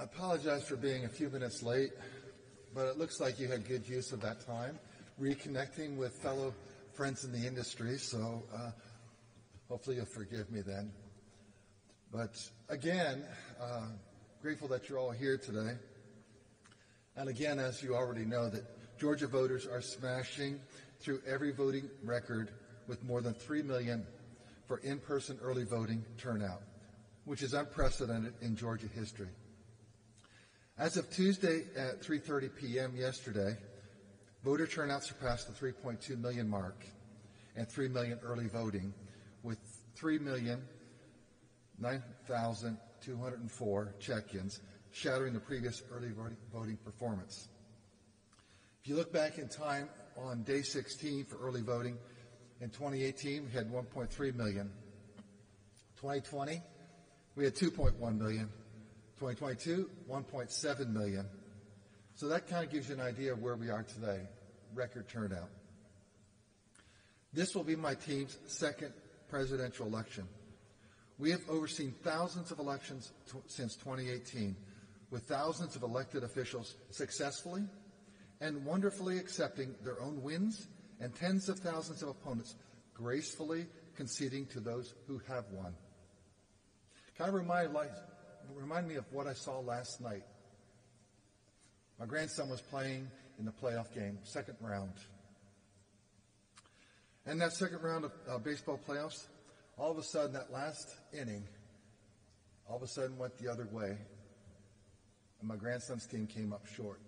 apologize for being a few minutes late, but it looks like you had good use of that time reconnecting with fellow friends in the industry, so hopefully you'll forgive me then. But again, grateful that you're all here today. And again, as you already know, that Georgia voters are smashing through every voting record with more than 3 million for in-person early voting turnout, which is unprecedented in Georgia history. As of Tuesday at 3:30 p.m. yesterday, voter turnout surpassed the 3.2 million mark and 3 million early voting, with 3,009,204 check-ins, shattering the previous early voting performance. If you look back in time on day 16 for early voting, in 2018 we had 1.3 million. 2020 we had 2.1 million. 2022, 1.7 million. So that kind of gives you an idea of where we are today. Record turnout. This will be my team's second presidential election. We have overseen thousands of elections since 2018, with thousands of elected officials successfully and wonderfully accepting their own wins and tens of thousands of opponents gracefully conceding to those who have won. Kind of remind me of what I saw last night. My grandson was playing in the playoff game, second round. And that second round of baseball playoffs, all of a sudden, that last inning, all of a sudden went the other way. And my grandson's team came up short.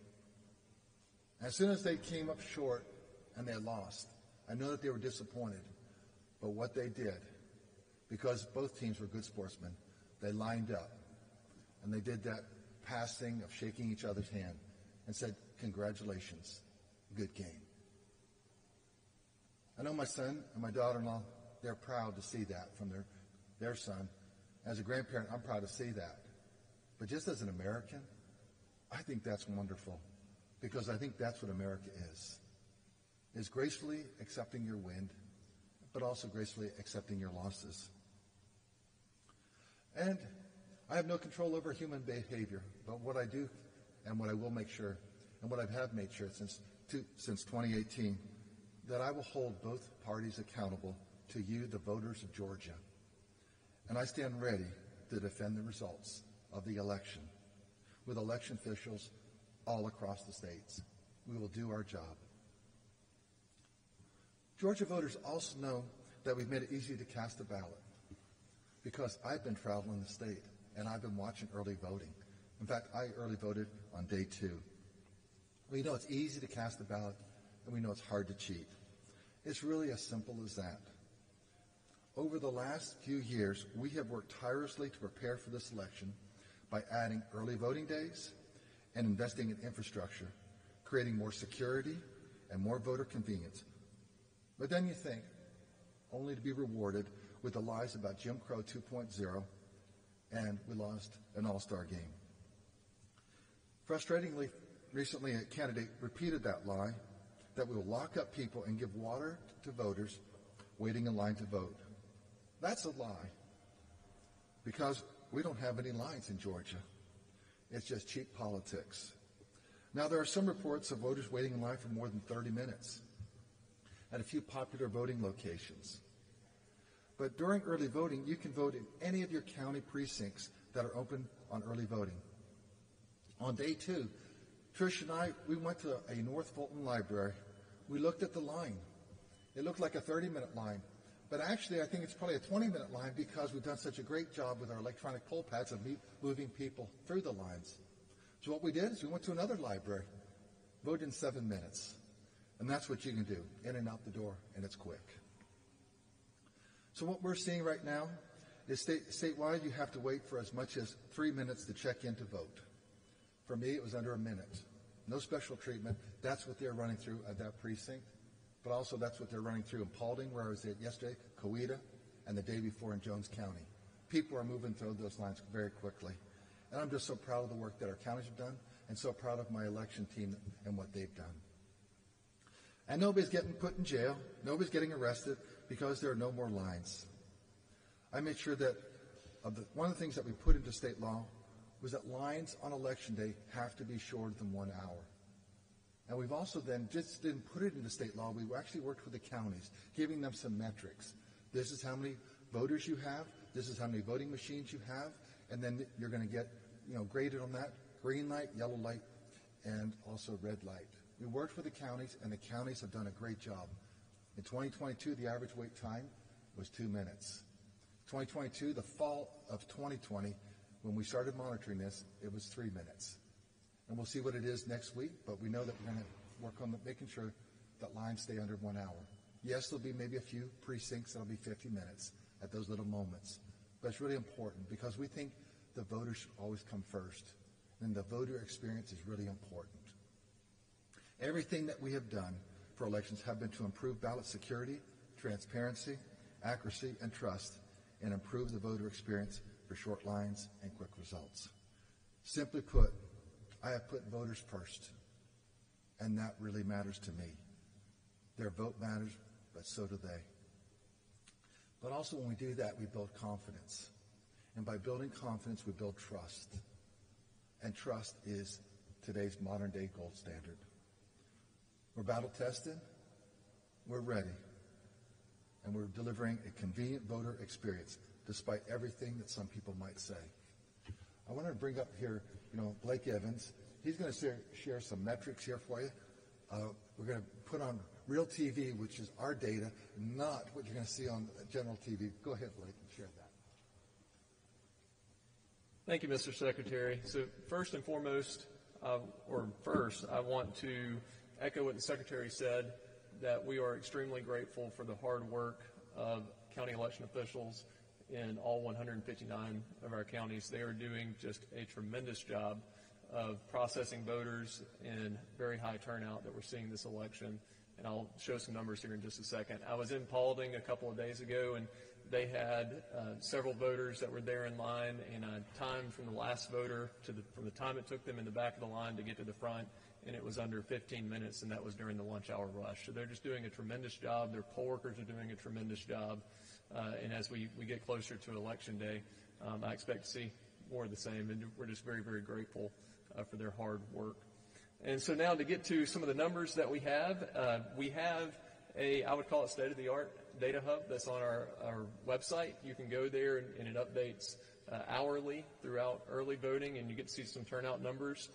As soon as they came up short and they lost, I know that they were disappointed. But what they did, because both teams were good sportsmen, they lined up. And they did that passing of shaking each other's hand and said, "Congratulations, good game." I know my son and my daughter-in-law, they're proud to see that from their son. As a grandparent, I'm proud to see that. But just as an American, I think that's wonderful, because I think that's what America is gracefully accepting your win, but also gracefully accepting your losses. And I have no control over human behavior, but what I do and what I will make sure, and what I have made sure since 2018, that I will hold both parties accountable to you, the voters of Georgia. And I stand ready to defend the results of the election with election officials all across the states. We will do our job. Georgia voters also know that we've made it easy to cast a ballot, because I've been traveling the state and I've been watching early voting. In fact, I early voted on day 2. We know it's easy to cast a ballot, and we know it's hard to cheat. It's really as simple as that. Over the last few years, we have worked tirelessly to prepare for this election by adding early voting days and investing in infrastructure, creating more security and more voter convenience. But then you think, only to be rewarded with the lies about Jim Crow 2.0, and we lost an all-star game. Frustratingly, recently a candidate repeated that lie, that we will lock up people and give water to voters waiting in line to vote. That's a lie, because we don't have any lines in Georgia. It's just cheap politics. Now, there are some reports of voters waiting in line for more than 30 minutes at a few popular voting locations. But during early voting, you can vote in any of your county precincts that are open on early voting. On day 2, Trish and I, we went to a North Fulton library. We looked at the line. It looked like a 30-minute line. But actually, I think it's probably a 20-minute line, because we've done such a great job with our electronic poll pads of moving people through the lines. So what we did is we went to another library, voted in 7 minutes. And that's what you can do, in and out the door, and it's quick. So what we're seeing right now is statewide, you have to wait for as much as 3 minutes to check in to vote. For me, it was under a minute. No special treatment. That's what they're running through at that precinct. But also that's what they're running through in Paulding, where I was at yesterday, Coweta, and the day before in Jones County. People are moving through those lines very quickly. And I'm just so proud of the work that our counties have done, and so proud of my election team and what they've done. And nobody's getting put in jail. Nobody's getting arrested, because there are no more lines. I made sure that one of the things that we put into state law was that lines on election day have to be shorter than 1 hour. And we've also then just didn't put it into state law. We actually worked with the counties, giving them some metrics. This is how many voters you have. This is how many voting machines you have. And then you're going to get, graded on that: green light, yellow light, and also red light. We worked with the counties, and the counties have done a great job. In 2022, the average wait time was 2 minutes. 2022, the fall of 2020, when we started monitoring this, it was 3 minutes. And we'll see what it is next week, but we know that we're going to work on making sure that lines stay under 1 hour. Yes, there'll be maybe a few precincts that'll be 50 minutes at those little moments. But it's really important because we think the voters should always come first. And the voter experience is really important. Everything that we have done for elections have been to improve ballot security, transparency, accuracy, and trust, and improve the voter experience for short lines and quick results. Simply put, I have put voters first, and that really matters to me. Their vote matters, but so do they. But also when we do that, we build confidence. And by building confidence, we build trust. And trust is today's modern day gold standard. We're battle tested, we're ready, and we're delivering a convenient voter experience, despite everything that some people might say. I want to bring up here, Blake Evans. He's going to share some metrics here for you. We're going to put on real TV, which is our data, not what you're going to see on general TV. Go ahead, Blake, and share that. Thank you, Mr. Secretary. So first and foremost, I want to echo what the Secretary said, that we are extremely grateful for the hard work of county election officials in all 159 of our counties. They are doing just a tremendous job of processing voters in very high turnout that we're seeing this election. And I'll show some numbers here in just a second. I was in Paulding a couple of days ago, and they had several voters that were there in line, and time from the last voter from the time it took them in the back of the line to get to the front, and it was under 15 minutes, and that was during the lunch hour rush. So they're just doing a tremendous job. Their poll workers are doing a tremendous job. And as we get closer to Election Day, I expect to see more of the same, and we're just very, very grateful for their hard work. And so now to get to some of the numbers that we have I would call it state-of-the-art data hub that's on our website. You can go there, and it updates hourly throughout early voting, and you get to see some turnout numbers.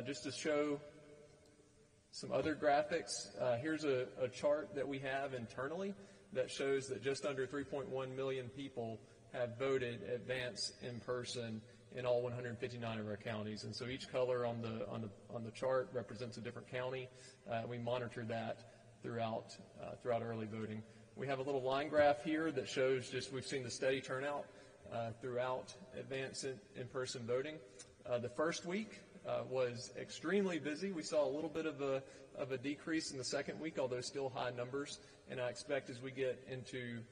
Just to show some other graphics, here's a chart that we have internally that shows that just under 3.1 million people have voted advance in person in all 159 of our counties. And so each color on the chart represents a different county. We monitor that throughout early voting. We have a little line graph here that shows we've seen the steady turnout throughout advance in-person voting. The first week was extremely busy. We saw a little bit of a decrease in the second week, although still high numbers. And I expect as we get into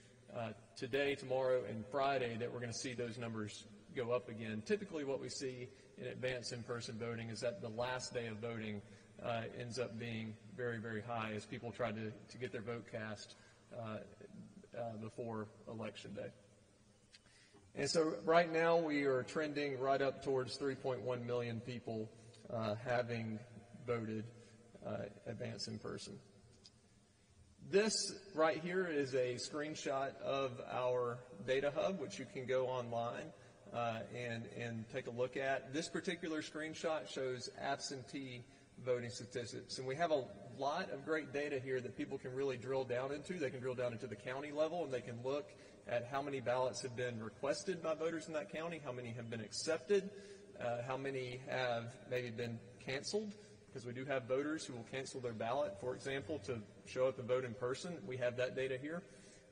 today, tomorrow, and Friday that we're going to see those numbers go up again. Typically what we see in advance in-person voting is that the last day of voting ends up being very, very high as people try to get their vote cast before Election Day. And so right now we are trending right up towards 3.1 million people having voted advance in person. This right here is a screenshot of our data hub, which you can go online and take a look at. This particular screenshot shows absentee voting statistics. And we have a lot of great data here that people can really drill down into. They can drill down into the county level, and they can look at how many ballots have been requested by voters in that county, how many have been accepted, how many have maybe been canceled, because we do have voters who will cancel their ballot, for example, to show up and vote in person. We have that data here.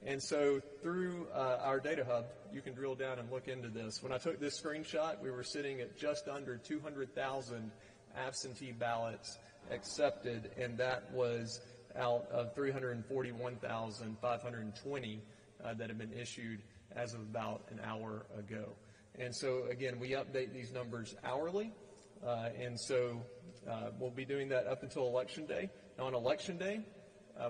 And so through our data hub, you can drill down and look into this. When I took this screenshot, we were sitting at just under 200,000 absentee ballots accepted, and that was out of 341,520 that have been issued as of about an hour ago. And so, again, we update these numbers hourly, and so we'll be doing that up until Election Day. Now, on Election Day,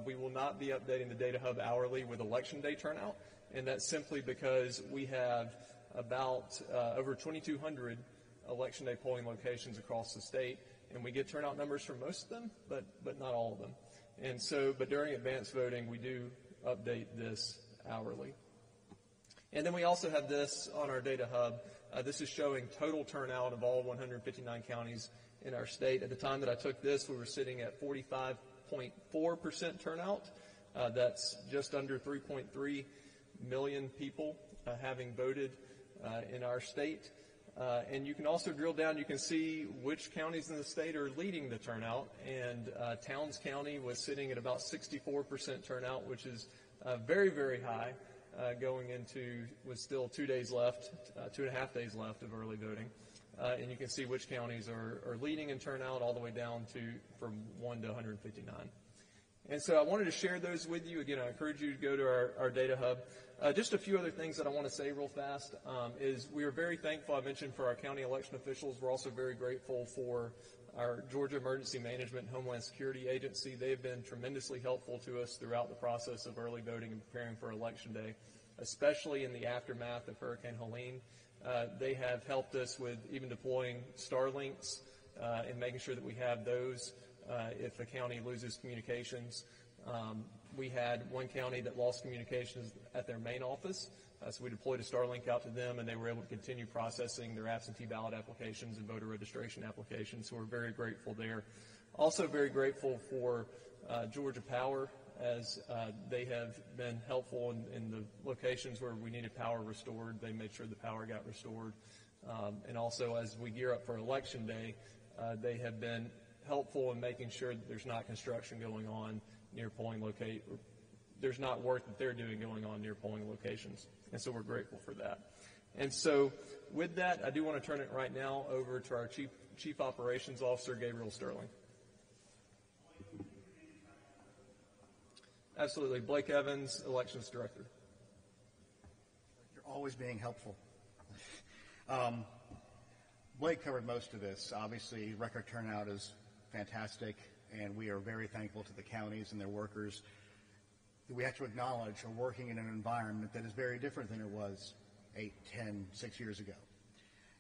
we will not be updating the Data Hub hourly with Election Day turnout, and that's simply because we have about over 2,200 Election Day polling locations across the state, and we get turnout numbers from most of them, but not all of them. And so, but during advanced voting, we do update this hourly. And then we also have this on our data hub. This is showing total turnout of all 159 counties in our state. At the time that I took this, we were sitting at 45.4% turnout. That's just under 3.3 million people having voted in our state. And you can also drill down. You can see which counties in the state are leading the turnout. And Towns County was sitting at about 64% turnout, which is very, very high. Going into, with still 2 days left, 2.5 days left of early voting. And you can see which counties are leading in turnout all the way down to from 1 to 159. And so I wanted to share those with you. Again, I encourage you to go to our data hub. Just a few other things that I want to say real fast is we are very thankful, I mentioned, for our county election officials. We're also very grateful for our Georgia Emergency Management and Homeland Security Agency. They've been tremendously helpful to us throughout the process of early voting and preparing for Election Day, especially in the aftermath of Hurricane Helene. They have helped us with even deploying Starlinks and making sure that we have those if the county loses communications. We had one county that lost communications at their main office, so we deployed a Starlink out to them, and they were able to continue processing their absentee ballot applications and voter registration applications, so we're very grateful there. Also very grateful for Georgia Power, as they have been helpful in the locations where we needed power restored. They made sure the power got restored. And also, as we gear up for Election Day, they have been helpful in making sure that there's not construction going on near polling locations. There's not work that they're doing going on near polling locations. And so we're grateful for that. And so with that, I do want to turn it right now over to our Chief Operations Officer, Gabriel Sterling. Absolutely. Blake Evans, Elections Director. You're always being helpful. Blake covered most of this. Obviously, record turnout is fantastic, and we are very thankful to the counties and their workers. We have to acknowledge are working in an environment that is very different than it was 8, 10, 6 years ago.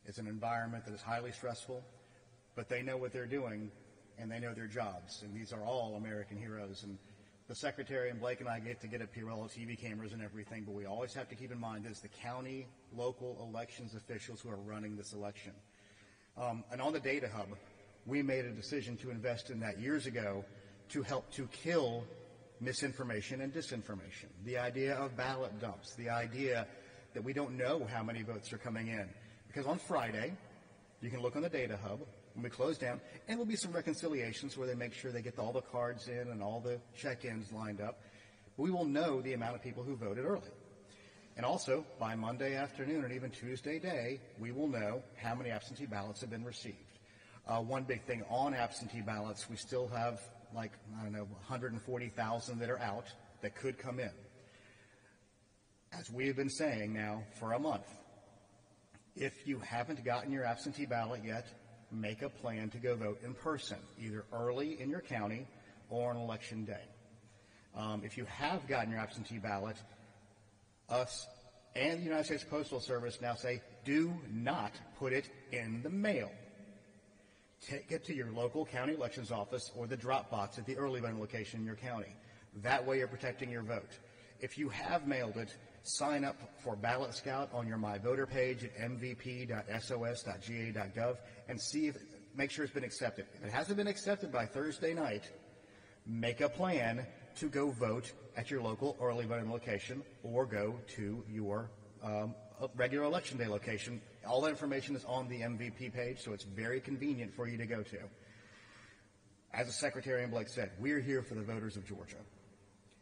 It's an environment that is highly stressful, but they know what they're doing, and they know their jobs, and these are all American heroes. And the Secretary and Blake and I get to get up here with all the TV cameras and everything, but we always have to keep in mind that it's the county, local elections officials who are running this election. And on the Data Hub, we made a decision to invest in that years ago to help to kill misinformation and disinformation, the idea of ballot dumps, the idea that we don't know how many votes are coming in. Because on Friday, you can look on the Data Hub when we close down, and there'll be some reconciliations where they make sure they get all the cards in and all the check-ins lined up. We will know the amount of people who voted early. And also, by Monday afternoon and even Tuesday day, we will know how many absentee ballots have been received. One big thing on absentee ballots, we still have 140,000 that are out that could come in. As we have been saying now for a month, if you haven't gotten your absentee ballot yet, make a plan to go vote in person, either early in your county or on Election Day. If you have gotten your absentee ballot, us and the United States Postal Service now say, do not put it in the mail. Take it to your local county elections office or the drop box at the early voting location in your county. That way you're protecting your vote. If you have mailed it, sign up for Ballot Scout on your My Voter page at mvp.sos.ga.gov and make sure it's been accepted. If it hasn't been accepted by Thursday night, make a plan to go vote at your local early voting location or go to your regular Election Day location. All that information is on the MVP page, so it's very convenient for you to go to. As the Secretary and Blake said, we're here for the voters of Georgia.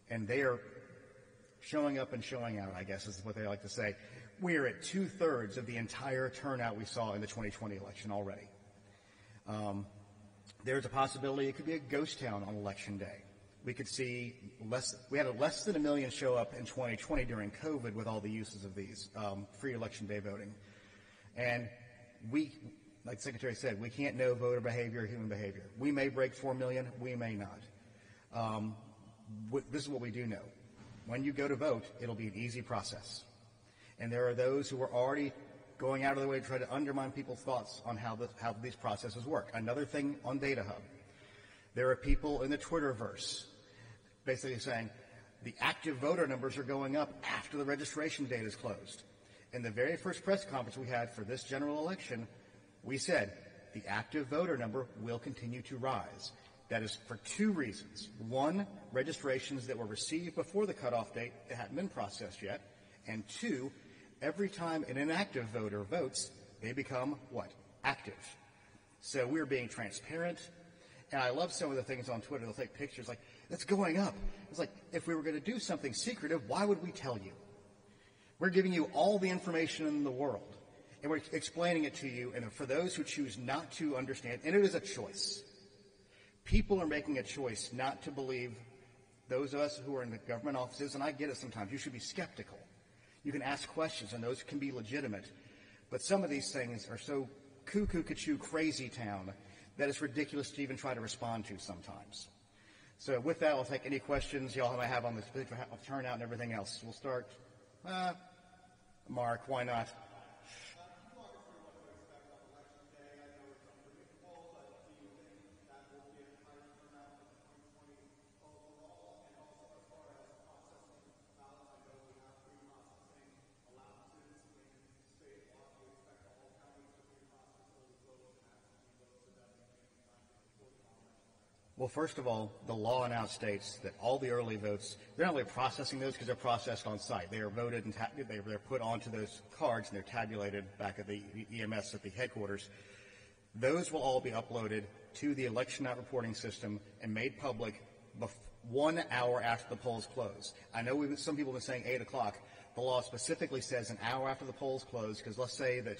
And they are showing up and showing out, I guess is what they like to say. We're at 2/3 of the entire turnout we saw in the 2020 election already. There's a possibility it could be a ghost town on Election Day. We could see we had less than 1 million show up in 2020 during COVID with all the uses of these free Election Day voting. And we, like the Secretary said, we can't know voter behavior or human behavior. We may break 4 million, we may not. This is what we do know. When you go to vote, it'll be an easy process. And there are those who are already going out of their way to try to undermine people's thoughts on how these processes work. Another thing on Data Hub, there are people in the Twitterverse basically saying the active voter numbers are going up after the registration date is closed. In the very first press conference we had for this general election, we said the active voter number will continue to rise. That is for two reasons. One, registrations that were received before the cutoff date that hadn't been processed yet. And two, every time an inactive voter votes, they become what? Active. So we're being transparent. And I love some of the things on Twitter. They'll take pictures like, it's going up. It's like, if we were going to do something secretive, why would we tell you? We're giving you all the information in the world. And we're explaining it to you. And for those who choose not to understand, and it is a choice. People are making a choice not to believe those of us who are in the government offices, and I get it sometimes. You should be skeptical. You can ask questions, and those can be legitimate. But some of these things are so cuckoo-cachoo crazy town that it's ridiculous to even try to respond to sometimes. So with that, I'll take any questions y'all might have on this turnout and everything else. We'll start. Mark, why not? Well, first of all, the law now states that all the early votes, they're not only processing those because they're processed on site. They are voted and they're put onto those cards and they're tabulated back at the EMS at the headquarters. Those will all be uploaded to the election night reporting system and made public 1 hour after the polls close. I know some people have been saying 8 o'clock. The law specifically says an hour after the polls close because let's say that,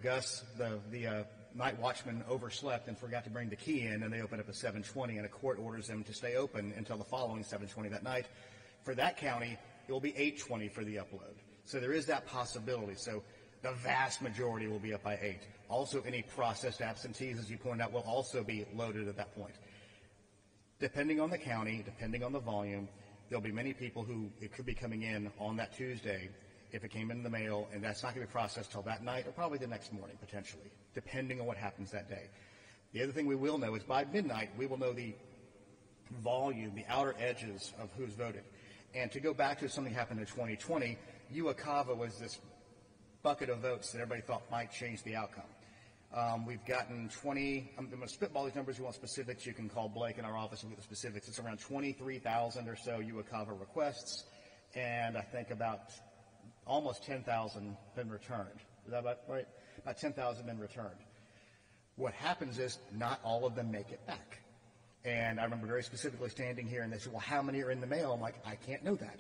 Gus, the night watchman overslept and forgot to bring the key in, and they open up at 7:20, and a court orders them to stay open until the following 7:20 that night. For that county, it will be 8:20 for the upload. So there is that possibility. So the vast majority will be up by 8. Also, any processed absentees, as you pointed out, will also be loaded at that point. Depending on the county, depending on the volume, there'll be many people who it could be coming in on that Tuesday if it came in the mail, and that's not going to be processed till that night or probably the next morning, potentially, depending on what happens that day. The other thing we will know is by midnight, we will know the volume, the outer edges of who's voted. And to go back to something that happened in 2020, Uwakava was this bucket of votes that everybody thought might change the outcome. We've gotten 20, I'm going to spitball these numbers. You want specifics, you can call Blake in our office and get the specifics. It's around 23,000 or so Uwakava requests, and I think about almost 10,000 been returned. Is that about right? About 10,000 been returned. What happens is not all of them make it back. And I remember very specifically standing here and they said, well, how many are in the mail? I'm like, I can't know that.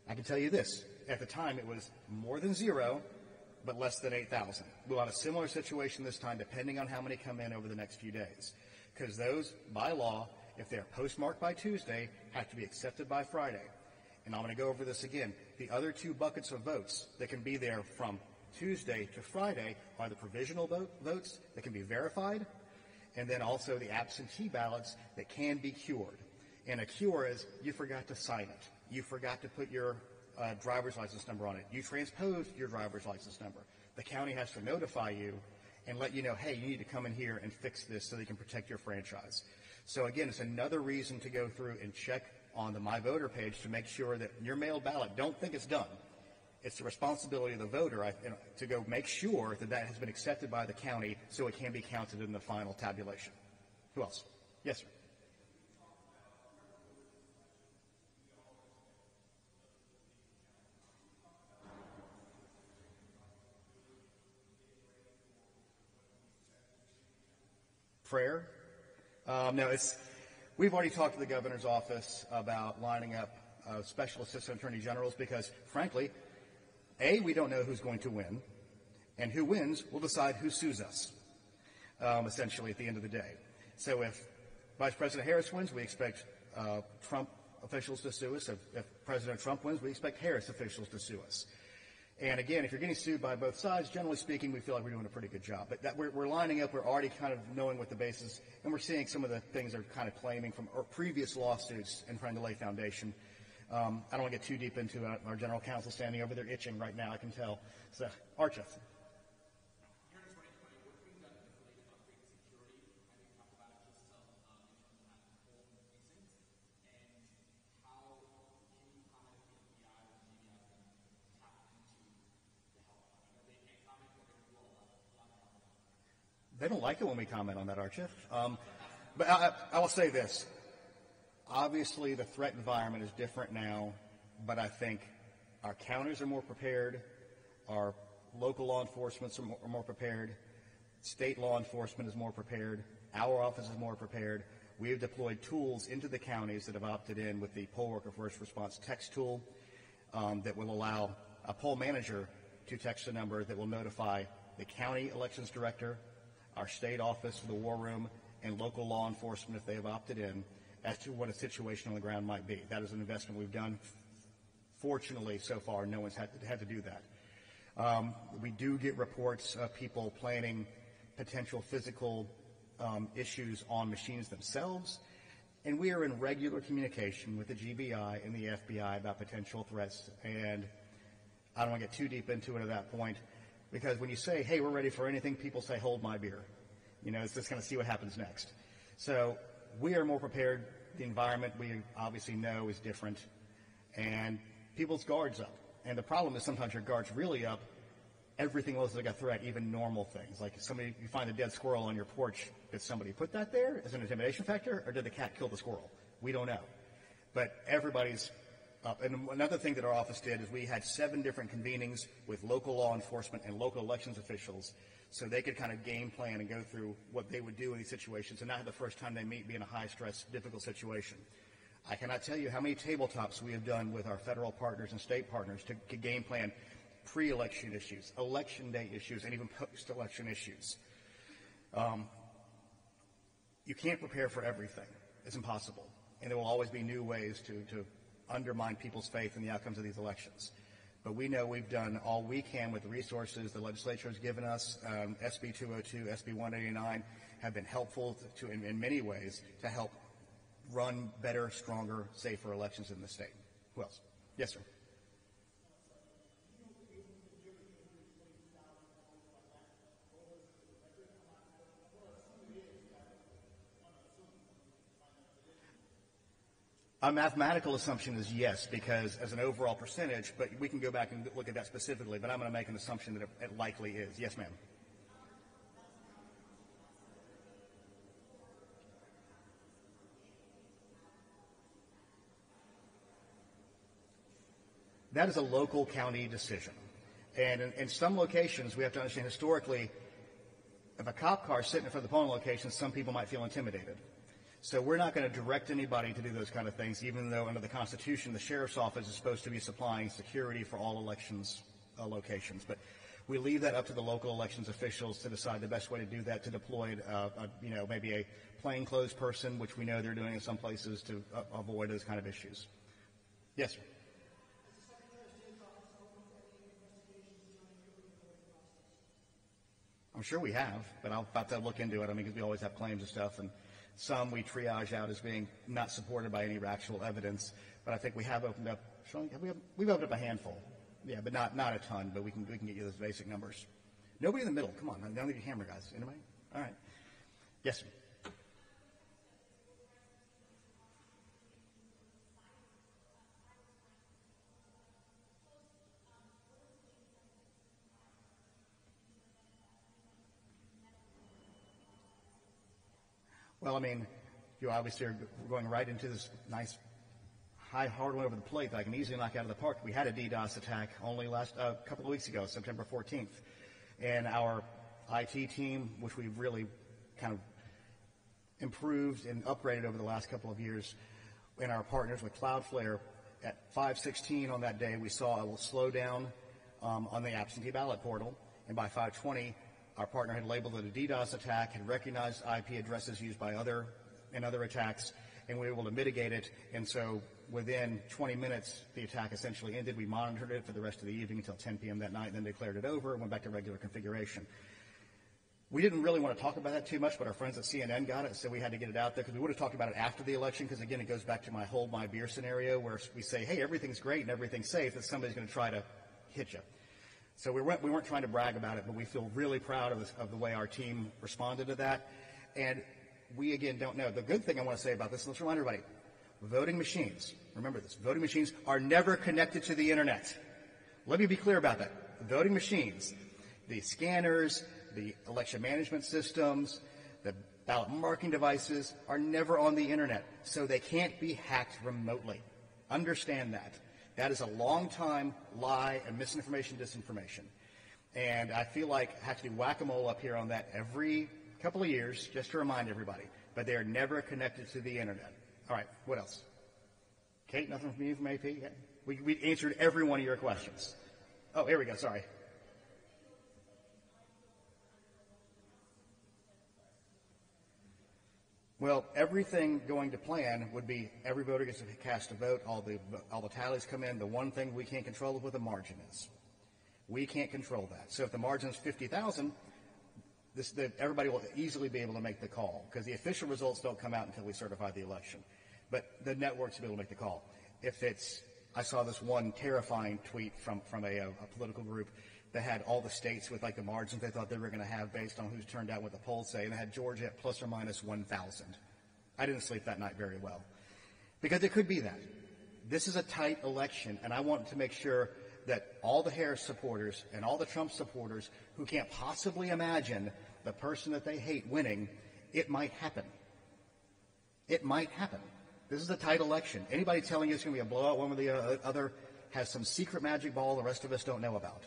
I can tell you this. At the time, it was more than 0, but less than 8,000. We'll have a similar situation this time, depending on how many come in over the next few days. Because those, by law, if they're postmarked by Tuesday, have to be accepted by Friday. And I'm going to go over this again. The other 2 buckets of votes that can be there from Tuesday to Friday are the provisional votes that can be verified, and then also the absentee ballots that can be cured. And a cure is you forgot to sign it. You forgot to put your driver's license number on it. You transposed your driver's license number. The county has to notify you and let you know, hey, you need to come in here and fix this so they can protect your franchise. So again, it's another reason to go through and check on the My Voter page to make sure that your mailed ballot, don't think it's done. It's the responsibility of the voter to go make sure that that has been accepted by the county so it can be counted in the final tabulation. Who else? Yes, sir. Prayer? No, we've already talked to the governor's office about lining up special assistant attorney generals because, frankly, A, we don't know who's going to win, and who wins will decide who sues us, essentially, at the end of the day. So if Vice President Harris wins, we expect Trump officials to sue us. If President Trump wins, we expect Harris officials to sue us. And again, if you're getting sued by both sides, generally speaking, we feel like we're doing a pretty good job. But that we're lining up, we're already kind of knowing what the basis, and we're seeing some of the things they're kind of claiming from previous lawsuits and trying to lay foundation. I don't want to get too deep into our general counsel standing over there itching right now, I can tell. So, Archith. They don't like it when we comment on that, Archie. But I will say this. Obviously, the threat environment is different now, but I think our counties are more prepared, our local law enforcement are more prepared, state law enforcement is more prepared, our office is more prepared. We have deployed tools into the counties that have opted in with the poll worker first response text tool that will allow a poll manager to text a number that will notify the county elections director, our state office for the war room, and local law enforcement if they have opted in as to what a situation on the ground might be. That is an investment we've done. Fortunately, so far, no one's had to do that. We do get reports of people planning potential physical issues on machines themselves, and we are in regular communication with the GBI and the FBI about potential threats. And I don't want to get too deep into it at that point, because when you say, hey, we're ready for anything, people say, hold my beer. It's just going to see what happens next. So we are more prepared. The environment we obviously know is different, and people's guards up. And the problem is sometimes your guard's really up. Everything looks like a threat, even normal things. Like you find a dead squirrel on your porch. Did somebody put that there as an intimidation factor, or did the cat kill the squirrel? We don't know. But everybody's up. And another thing that our office did is we had 7 different convenings with local law enforcement and local elections officials, so they could kind of game plan and go through what they would do in these situations and not have the first time they meet be in a high-stress, difficult situation. I cannot tell you how many tabletops we have done with our federal partners and state partners to game plan pre-election issues, election day issues, and even post-election issues. You can't prepare for everything. It's impossible. And there will always be new ways to undermine people's faith in the outcomes of these elections. But we know we've done all we can with the resources the legislature has given us. SB 202, SB 189 have been helpful in many ways to help run better, stronger, safer elections in the state. Who else? Yes, sir. A mathematical assumption is yes, because as an overall percentage, but we can go back and look at that specifically, but I'm going to make an assumption that it likely is. Yes, ma'am. That is a local county decision. And in some locations, we have to understand historically, if a cop car is sitting in front of the polling location, some people might feel intimidated. So we're not going to direct anybody to do those kind of things, even though under the Constitution, the sheriff's office is supposed to be supplying security for all elections locations. But we leave that up to the local elections officials to decide the best way to do that, to deploy, maybe a plainclothes person, which we know they're doing in some places to avoid those kind of issues. Yes, sir. I'm sure we have, but I'll have to look into it. Because we always have claims and stuff, and some we triage out as being not supported by any actual evidence. But I think we have opened up. We've opened up a handful, yeah, but not a ton. But we can get you those basic numbers. Nobody in the middle. Come on, don't leave your hammer, guys. Anybody? All right. Yes, sir. Well, you obviously are going right into this nice high hard one over the plate that I can easily knock out of the park. We had a DDoS attack only last couple of weeks ago, September 14th. And our IT team, which we've really kind of improved and upgraded over the last couple of years, and our partners with Cloudflare, at 5:16 on that day, we saw a little slowdown on the absentee ballot portal. And by 5:20, our partner had labeled it a DDoS attack, had recognized IP addresses used by other attacks, and we were able to mitigate it. And so within 20 minutes, the attack essentially ended. We monitored it for the rest of the evening until 10 p.m. that night, and then declared it over and went back to regular configuration. We didn't really want to talk about that too much, but our friends at CNN got it, so we had to get it out there, because we would have talked about it after the election, because, again, it goes back to my hold my beer scenario, where we say, hey, everything's great and everything's safe, that somebody's going to try to hit you. So we weren't trying to brag about it, but we feel really proud of the way our team responded to that. And we, again, don't know. The good thing I want to say about this, let's remind everybody, voting machines, remember this, voting machines are never connected to the Internet. Let me be clear about that. Voting machines, the scanners, the election management systems, the ballot marking devices are never on the internet, so they can't be hacked remotely. Understand that. That is a long-time lie and misinformation, disinformation. And I feel like I have to do whack-a-mole up here on that every couple of years just to remind everybody. But they are never connected to the internet. All right, what else? Kate, nothing from you from AP? Yeah. We answered every one of your questions. Oh, here we go, sorry. Well, everything going to plan would be every voter gets to cast a vote, all the tallies come in. The one thing we can't control is what the margin is. We can't control that. So if the margin is 50,000, everybody will easily be able to make the call because the official results don't come out until we certify the election. But the networks will be able to make the call. I saw this one terrifying tweet from a political group that had all the states with like the margins they thought they were going to have based on who's turned out what the polls say, and they had Georgia at plus or minus 1,000. I didn't sleep that night very well because it could be that. This is a tight election, and I want to make sure that all the Harris supporters and all the Trump supporters who can't possibly imagine the person that they hate winning, it might happen. It might happen. This is a tight election. Anybody telling you it's going to be a blowout one or the other has some secret magic ball the rest of us don't know about.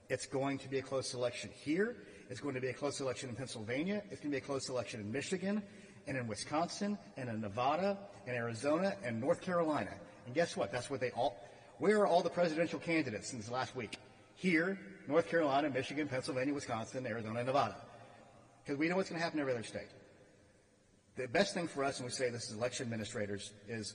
It's going to be a close election here. It's going to be a close election in Pennsylvania. It's going to be a close election in Michigan and in Wisconsin and in Nevada and Arizona and North Carolina. And guess what? That's what where are all the presidential candidates in this last week? Here, North Carolina, Michigan, Pennsylvania, Wisconsin, Arizona, and Nevada. Because we know what's going to happen in every other state. The best thing for us, and we say this as election administrators, is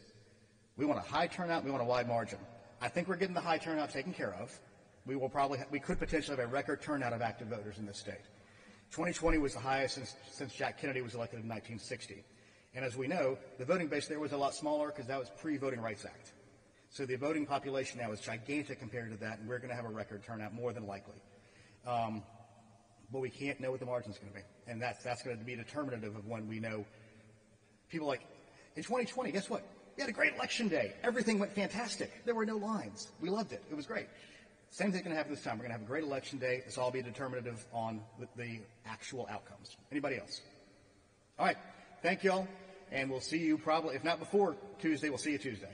we want a high turnout, we want a wide margin. I think we're getting the high turnout taken care of. We could potentially have a record turnout of active voters in this state. 2020 was the highest since Jack Kennedy was elected in 1960. And as we know, the voting base there was a lot smaller because that was pre-Voting Rights Act. So the voting population now is gigantic compared to that, and we're going to have a record turnout more than likely. But we can't know what the margin is going to be. And that's going to be determinative of when we know. People like, in 2020, guess what? We had a great election day. Everything went fantastic. There were no lines. We loved it. It was great. Same thing's going to happen this time. We're going to have a great election day. This will all be determinative on the actual outcomes. Anybody else? All right. Thank you all. And we'll see you probably, if not before Tuesday, we'll see you Tuesday.